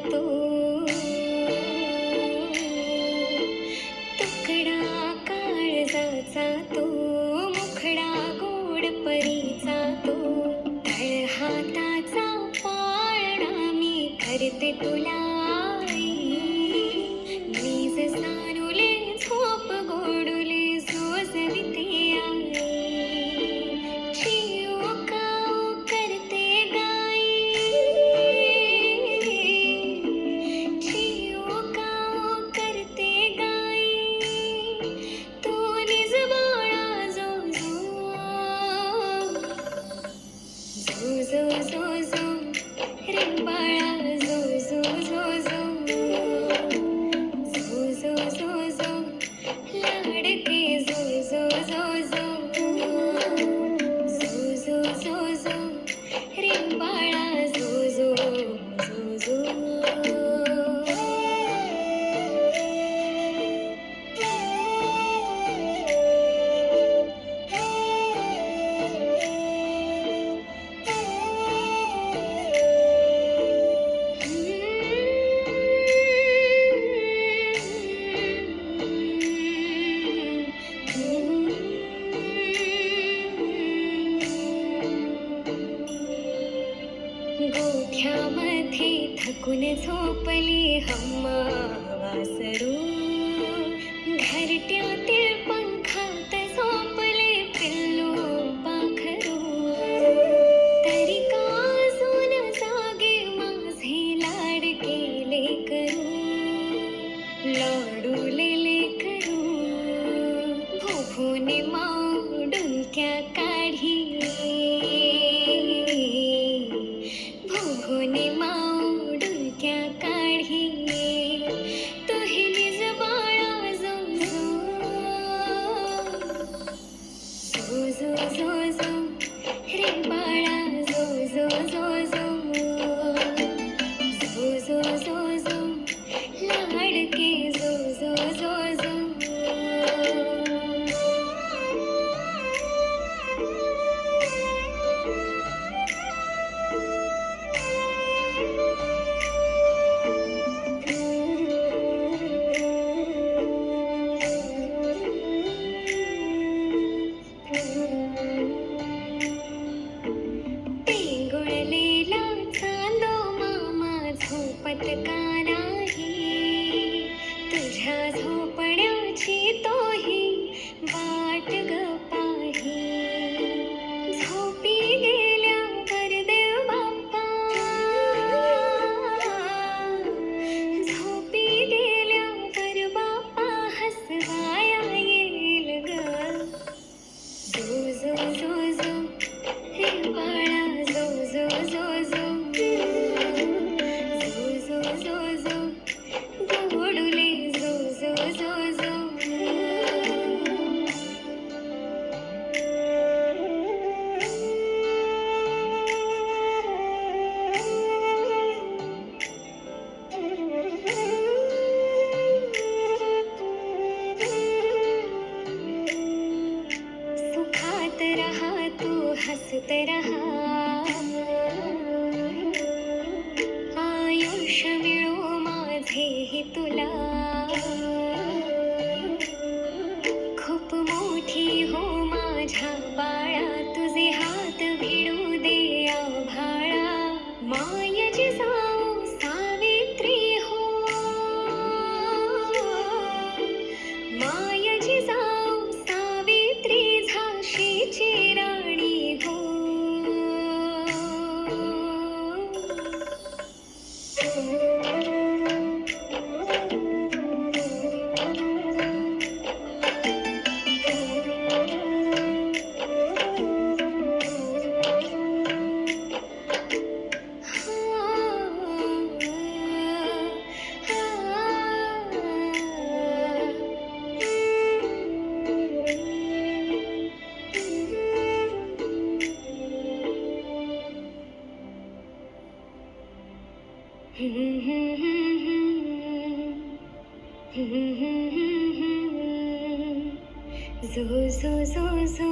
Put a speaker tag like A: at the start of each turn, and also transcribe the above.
A: तो तुकडा काळजाचा तो मुखडा गोड परीचा तो तळहाताचा पाळणा मी करते तुला वीज सानुले झोप गोडुले सोसविते चिओ काओ करते गाई चिओ काओ करते गाई तो निज बाळा जो जो जो जो जो जो रे बाळा जो जो जो जो जो जो जो जो लाडके जो जो जो जो जो जो जो जो रे बाळा जो जो जो जो गोठ्यामध्ये थकून झोपली हम्मा वासरू घरट्यातील पंखात झोपले पिल्लू पाखरू तरी का अजून जागे माझे लाडके लेकरू लाडूले लेकरू भोभोने माडुलक्या काढी भोभोने माडुलक्या काढी तो हे निज बाळा जो जो जो जो जो रे बाळा जो जो जो जो जो जो जो जो लाडके जो जो जो जो पेंगुळलेला चांदो मामा झोपत का नाही तुझ्या झोपण्याची तोही वाट ग पाही झोपी गेल्यावर देव बाप्पा झोपी गेल्यावर बाप्पा हसवाया येईल ग जो जो जो जो रे बाळा जो जो जो जो जो जो जो जो गोडुले जो जो जो जो सुखात रहा तू हसत रहा आयुष्य मिळो माझेही तुला खूप मोठी हो माझ्या बाळा तुझे हात भिडू दे आभाळा मायची जाऊ सावित्री हो मायची जाऊ सावित्री झाशीची राणी हो zo zo zo zo